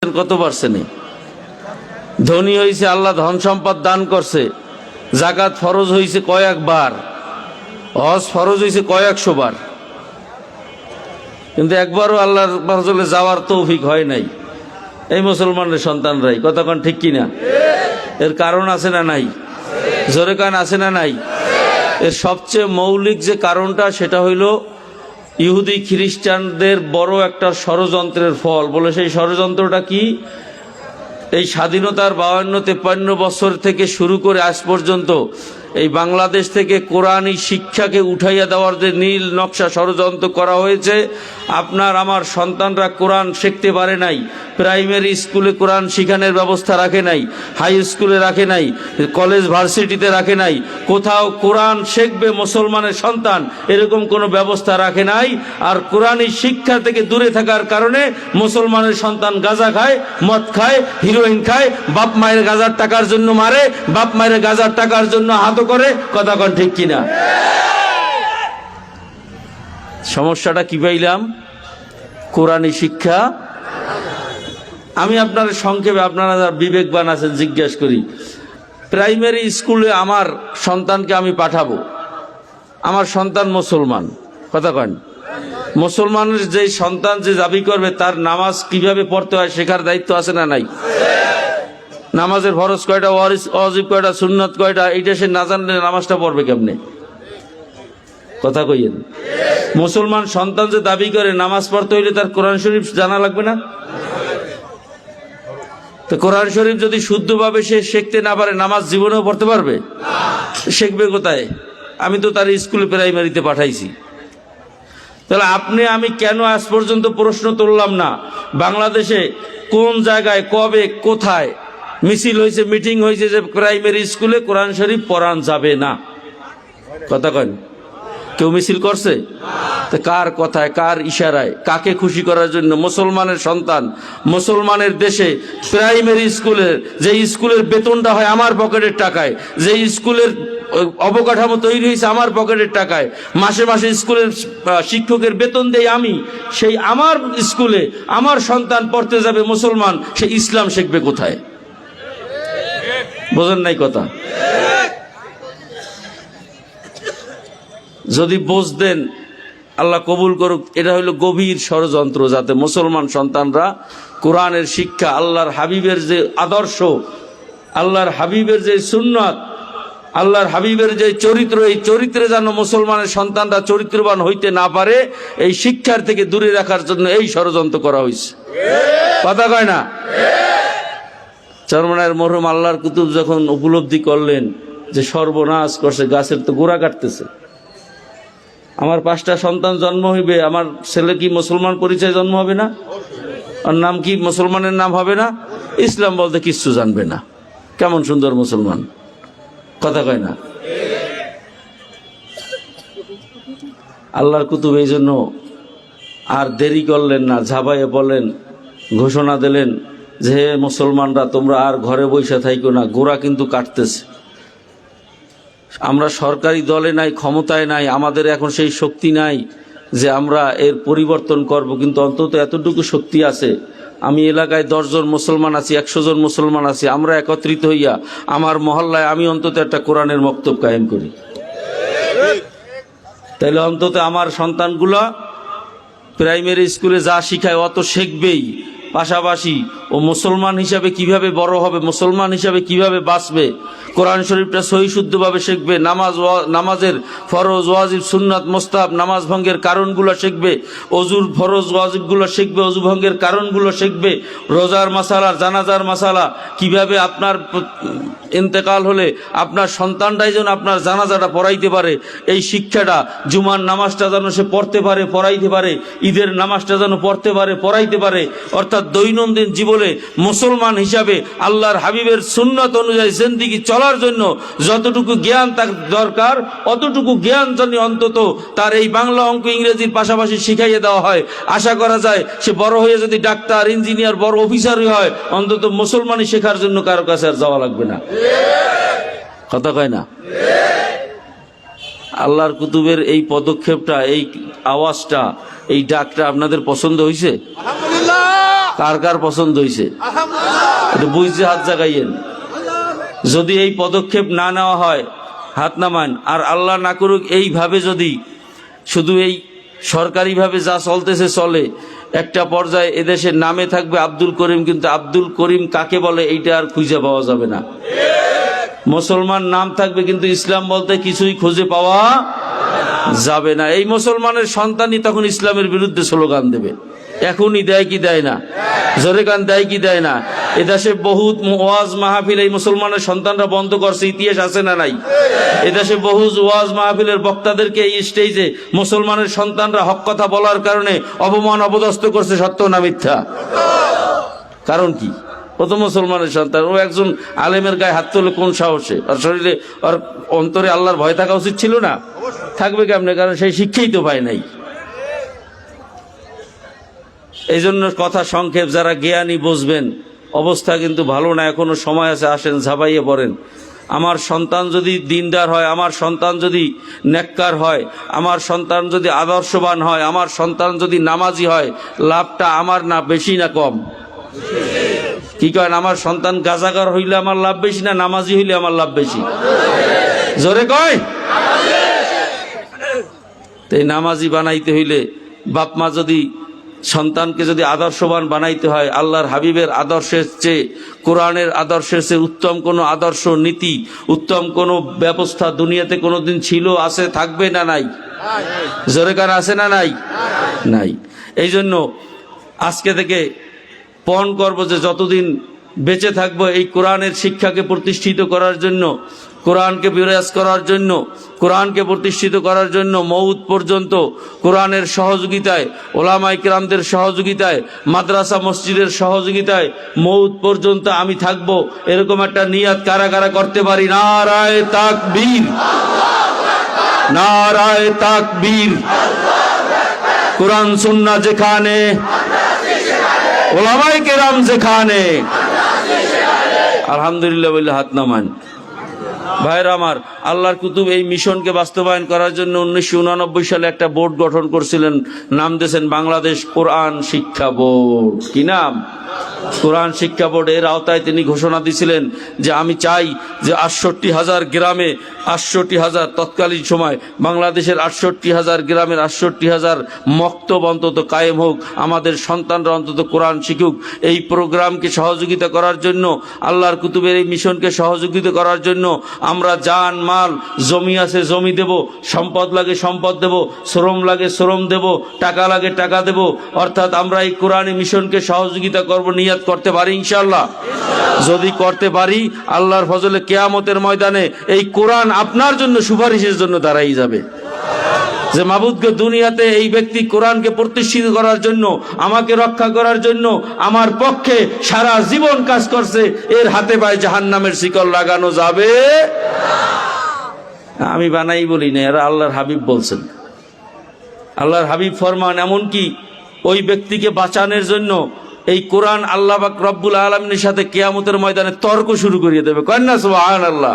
কত পার্সেন্টে ধনী হয়েছে, আল্লাহ ধন সম্পদ দান করছে, যাকাত ফরজ হয়েছে কয়েকবার, হজ ফরজ হয়েছে কয়েকশো বার, কিন্তু একবারও আল্লাহর ফজলে যাওয়ার তৌফিক হয় নাই এই মুসলমানের সন্তানরাই। কতক্ষণ ঠিক কিনা? এর কারণ আছে না নাই? জোরে কান আছে না নাই? এর সবচেয়ে মৌলিক যে কারণটা সেটা হইল ইহুদি খ্রিস্টানদের বড় একটা ষড়যন্ত্রের ফল। বলে সেই ষড়যন্ত্রটা কি? এই স্বাধীনতার 52-53 বছর থেকে শুরু করে আজ পর্যন্ত এই বাংলাদেশ থেকে কোরআনী শিক্ষাকে উঠাইয়া দেওয়ার যে নীল নকশা ষড়যন্ত্র করা হয়েছে, আপনার আমার সন্তানরা কোরআন শিখতে পারে নাই, প্রাইমারি স্কুলে কোরআন শিখানোর ব্যবস্থা রাখে নাই, হাই স্কুলে রাখে নাই, কলেজ ভার্সিটিতে রাখে নাই, কোথাও কোরআন শিখবে মুসলমানের সন্তান এরকম কোনো ব্যবস্থা রাখে নাই। আর কোরআনী শিক্ষা থেকে দূরে থাকার কারণে মুসলমানের সন্তান গাঁজা খায়, মদ খায়, হিরোইন খায়, বাপ মায়ের গাঁজার টাকার জন্য মারে, বাপ মায়ের গাঁজার টাকার জন্য হাত করে। কথা কন ঠিক কিনা? সমস্যাটা কি পাইলাম? কোরআনী শিক্ষা। আমি আপনার সংক্ষেপে, আপনারা যারা বিবেকবান আছেন জিজ্ঞেস করি, প্রাইমারি স্কুলে আমার সন্তানকে আমি পাঠাবো, আমার সন্তান মুসলমান, কথা কন, মুসলমানের যে সন্তান যে দাবি করবে তার নামাজ কিভাবে পড়তে হয় শেখার দায়িত্ব আছে না নাই? নামাজের ফরজ কয়টা, ওয়াজিব কয়টা, সুন্নত কয়টা, এইটা সে না জানলে নামাজটা পড়বে কেমনে? কথা কইয়েন। মুসলমান সন্তান যে দাবি করে নামাজ পড়তে হইলে তার কোরআন শরীফ জানা লাগবে না? তো কোরআন শরীফ যদি শুদ্ধভাবে সে শিখতে না পারে নামাজ জীবনেও পড়তে পারবে? শিখবে কোথায়? আমি তো তার স্কুলে প্রাইমারিতে পাঠাইছি। তাহলে আপনি আমি কেন আজ পর্যন্ত প্রশ্ন তুললাম না বাংলাদেশে কোন জায়গায় কবে কোথায় মিছিল হয়েছে, মিটিং হয়েছে যে প্রাইমারি স্কুলে কোরআন শরীফ পড়ান যাবে না? কথা কন, কেউ মিছিল করছে? তো কার কথায়, কার ইশারায়, কাকে খুশি করার জন্য? মুসলমানের সন্তান মুসলমানের দেশে প্রাইমারি স্কুলের, যে স্কুলের বেতনটা হয় আমার পকেটের টাকায়, যে স্কুলের অবকাঠামো তৈরি হয়েছে আমার পকেটের টাকায়, মাসে মাসে স্কুলের শিক্ষকের বেতন দেই আমি, সেই আমার স্কুলে আমার সন্তান পড়তে যাবে মুসলমান, সে ইসলাম শিখবে কোথায়? বোঝেন নাই কথা? যদি বুঝতেন, আল্লাহ কবুল করুক, এটা হইল গভীর ষড়যন্ত্র যাতে মুসলমান সন্তানরা কোরআনের শিক্ষা, আল্লাহর হাবিবের যে আদর্শ, আল্লাহর হাবিবের যে সুন্নাত, আল্লাহর হাবিবের যে চরিত্র, এই চরিত্রে যেন মুসলমানের সন্তানরা চরিত্রবান হইতে না পারে, এই শিক্ষার থেকে দূরে রাখার জন্য এই ষড়যন্ত্র করা হয়েছে। কথা কয় না? চরমনায়ের মরহুম আল্লাহর কুতুব যখন উপলব্ধি করলেন যে সর্বনাশ করছে, গাছের তো গোড়া কাটতেছে, আমার 5টা সন্তান জন্ম হইবে, আমার ছেলে কি মুসলমান পরিচয় জন্ম হবে না? আর নাম কি মুসলমানের নাম হবে না? ইসলাম বলতে কিচ্ছু জানবে না, কেমন সুন্দর মুসলমান। কথা কয় না? আল্লাহর কুতুব এই জন্য আর দেরি করলেন না, ঝাঁপাইয়ে বললেন, ঘোষণা দিলেন যে হে মুসলমানরা, তোমরা আর ঘরে বসে থাইকো না, গোড়া কিন্তু কাটতেছে। আমরা সরকারি দলে নাই, ক্ষমতায় নাই, আমাদের এখন সেই শক্তি নাই যে আমরা এর পরিবর্তন করব, কিন্তু অন্তত এতটুকু শক্তি আছে, আমি এলাকায় 10 জন মুসলমান আছি, 100 জন মুসলমান আছি, আমরা একত্রিত হইয়া আমার মহল্লায় আমি অন্তত একটা কোরআনের মক্তব কায়েম করি। তাইলে অন্তত আমার সন্তানগুলা প্রাইমারি স্কুলে যা শিখায় অত শিখবেই, পাশাপাশি ও মুসলমান হিসাবে কিভাবে বড় হবে, মুসলমান হিসাবে কিভাবে বাঁচবে, কোরআন শরীফটা সহি শুদ্ধভাবে শিখবে, নামাজের ফরজ, ওয়াজিব, সুন্নাত, মুস্তাহাব, নামাজ ভঙ্গের কারণগুলো শিখবে, অজুর ফরজ ওয়াজিবগুলো শিখবে, অজু ভঙ্গের কারণগুলো শিখবে, রোজার মাসালা, জানাজার মাসালা, কিভাবে আপনার ইন্তেকাল হলে আপনার সন্তানটাই যেন আপনার জানাজাটা পড়াইতে পারে, এই শিক্ষাটা, জুমার নামাজটা যেন সে পড়তে পারে, পড়াইতে পারে, ঈদের নামাজটা যেন পড়তে পারে, পড়াইতে পারে, অর্থাৎ দৈনন্দিন জীবনে মুসলমান হিসাবে আল্লাহর হাবিবের সুন্নাত অনুযায়ী জিন্দেগি চলার জন্য যতটুকু জ্ঞান তার দরকার, অতটুকু জ্ঞান যেন অন্তত তার এই বাংলা, অঙ্ক, ইংরেজির পাশাপাশি শিখাইয়ে দেওয়া হয়। আশা করা যায় সে বড় হয়ে যদি ডাক্তার, ইঞ্জিনিয়ার, বড় অফিসারই হয়, অন্তত মুসলমানই শেখার জন্য কারো কাছে আর যাওয়া লাগবে না। কথা কয় না? আল্লাহর কুতুবের এই পদক্ষেপটা, এই আওয়াজটা, এই ডাকটা আপনাদের পছন্দ হয়েছে? আলহামদুলিল্লাহ। কার কার পছন্দ হয়েছে একটু বুঝতে হাত জাগাইয়েন। যদি এই পদক্ষেপ না নেওয়া হয় হাত নামান। আর আল্লাহ না করুক এইভাবে যদি শুধু এই সরকারিভাবে যা চলতেছে চলে, একটা পর্যায়ে এদেশের নামে থাকবে আব্দুল করিম, কিন্তু আব্দুল করিম কাকে বলে এইটা আর খুঁজে পাওয়া যাবে না। মুসলমান নাম থাকবে কিন্তু ইসলাম বলতে কিছুই খুঁজে পাওয়া যাবে না। এই মুসলমানের সন্তানই তখন ইসলামের বিরুদ্ধে স্লোগান দেবে। এখনই দেয় কি দেয় না? জোরে কান দেয় কি দেয় না? এদেশে বহুত ওয়াজ মাহফিল এই মুসলমানের সন্তানরা বন্ধ করছে, ইতিহাস আছে না নাই? এদেশে বহু ওয়াজ মাহফিলের বক্তাদেরকে এই স্টেজে মুসলমানের সন্তানরা হক কথা বলার কারণে অপমান অপদস্থ করছে, সত্য না মিথ্যা? কারণ কি? ও তো মুসলমানের সন্তান, ও একজন আলেমের গায়ে হাত তোলে কোন সাহসে? আর শরীরে আর অন্তরে আল্লাহর ভয় থাকা উচিত ছিল না? থাকবে কেমনে? কারণ সেই শিক্ষাই তো পায় নাই। এই জন্য কথা সংক্ষেপ, যারা জ্ঞানী বুঝবেন অবস্থা কিন্তু ভালো না, এখনো সময় আছে, আসেন ঝাঁপাইয়ে পড়েন। আমার সন্তান যদি দিনদার হয়, আমার সন্তান যদি নেককার হয়, আমার সন্তান যদি আদর্শবান হয়, আমার সন্তান যদি নামাজি হয়, লাভটা আমার না বেশি না কম? কি করেন? আমার সন্তান গাজাগার হইলে আমার লাভ বেশি না নামাজি হইলে আমার লাভ বেশি? জোরে কয়। এই নামাজি বানাইতে হইলে বাপ মা যদি সন্তানকে যদি আদর্শবান বানাইতে হয়, আল্লাহর হাবিবের আদর্শের চেয়ে, কোরআনের আদর্শের চেয়ে উত্তম কোনো আদর্শ নীতি, উত্তম কোনো ব্যবস্থা দুনিয়াতে কোনোদিন ছিল, আছে, থাকবে না নাই? জোরে কার আছে না নাই? নাই। এই জন্য আজকে থেকে পণ করব যে যতদিন বেঁচে থাকবো এই কোরআনের শিক্ষাকে প্রতিষ্ঠিত করার জন্য, কোরআনকে বিরাজ করার জন্য, কোরআনকে প্রতিষ্ঠিত করার জন্য মৌত পর্যন্ত কোরআনের সহযোগিতায়, ওলামায়ে কেরামদের সহযোগিতায়, মাদ্রাসা মসজিদের সহযোগিতায় মৌত পর্যন্ত আমি থাকবো, এরকম একটা নিয়াত কারা কারা করতে পারি? নারায়ে তাকবীর, নারায়ে তাকবীর। কোরআন সুন্নাহ যেখানে, ওলামায়ে কেরাম যেখানে, আলহামদুলিল্লাহ বলে হাত নামান। ভাইরা আমার, আল্লাহর কুতুব এই মিশনকে বাস্তবায়ন করার জন্য 1989 সালে একটা বোর্ড গঠন করছিলেন, নাম দিয়েছেন বাংলাদেশ কোরআন শিক্ষা বোর্ড। কি নাম? কোরআন শিক্ষা বোর্ড। এর আওতায় তিনি ঘোষণা দিয়েছিলেন যে আমি চাই যে 68,000 গ্রামে, 68,000 তৎকালীন সময় বাংলাদেশের 68,000 গ্রামের 68,000 মক্তব অন্তত কায়েম হোক, আমাদের সন্তানরা অন্তত কোরআন শিখুক। এই প্রোগ্রামকে সহযোগিতা করার জন্য, আল্লাহর কুতুবের এই মিশনকে সহযোগিতা করার জন্য আমরা জান মাল, জমি আছে জমি দেব, সম্পদ লাগে সম্পদ দেব, শ্রম লাগে শ্রম দেব, টাকা লাগে টাকা দেব। অর্থাৎ আমরা এই কোরআনী মিশনকে সহযোগিতা করব, নিয়াত করতে পারি ইনশাআল্লাহ? যদি করতে পারি, আল্লাহর ফজলে কিয়ামতের ময়দানে এই কোরআন আপনার জন্য সুপারিশের জন্য দাঁড়াই যাবে যে মাবুদকে দুনিয়াতে এই ব্যক্তি কোরআনকে প্রতিষ্ঠিত করার জন্য, আমাকে রক্ষা করার জন্য আমার পক্ষে সারা জীবন কাজ করছে, এর হাতে পায়ে জাহান্নামের শিকল লাগানো যাবে। আমি বানাই বলি না, এরা আল্লাহর হাবিব বলছেন। আল্লাহর হাবিব ফরমান, এমনকি ওই ব্যক্তিকে বাঁচানোর জন্য এই কোরআন আল্লাহ পাক রব্বুল আলামিনের সাথে কিয়ামতের ময়দানে তর্ক শুরু করিয়ে দেবে। কয় না সুবহানাল্লাহ?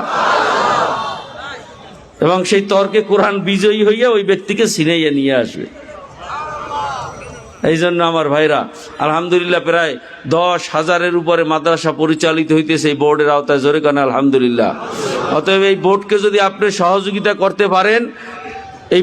এবং সেই তর্কে কোরআন বিজয়ী হইয়া ওই ব্যক্তিকে ছিনাইয়া নিয়ে আসবে। এই জন্য আমার ভাইরা, আলহামদুলিল্লাহ প্রায় 10,000-এর উপরে মাদ্রাসা পরিচালিত হইতেছে এই বোর্ডের আওতায়। জোরে কান আলহামদুলিল্লাহ। অতএব এই বোর্ডকে যদি আপনি সহযোগিতা করতে পারেন, এই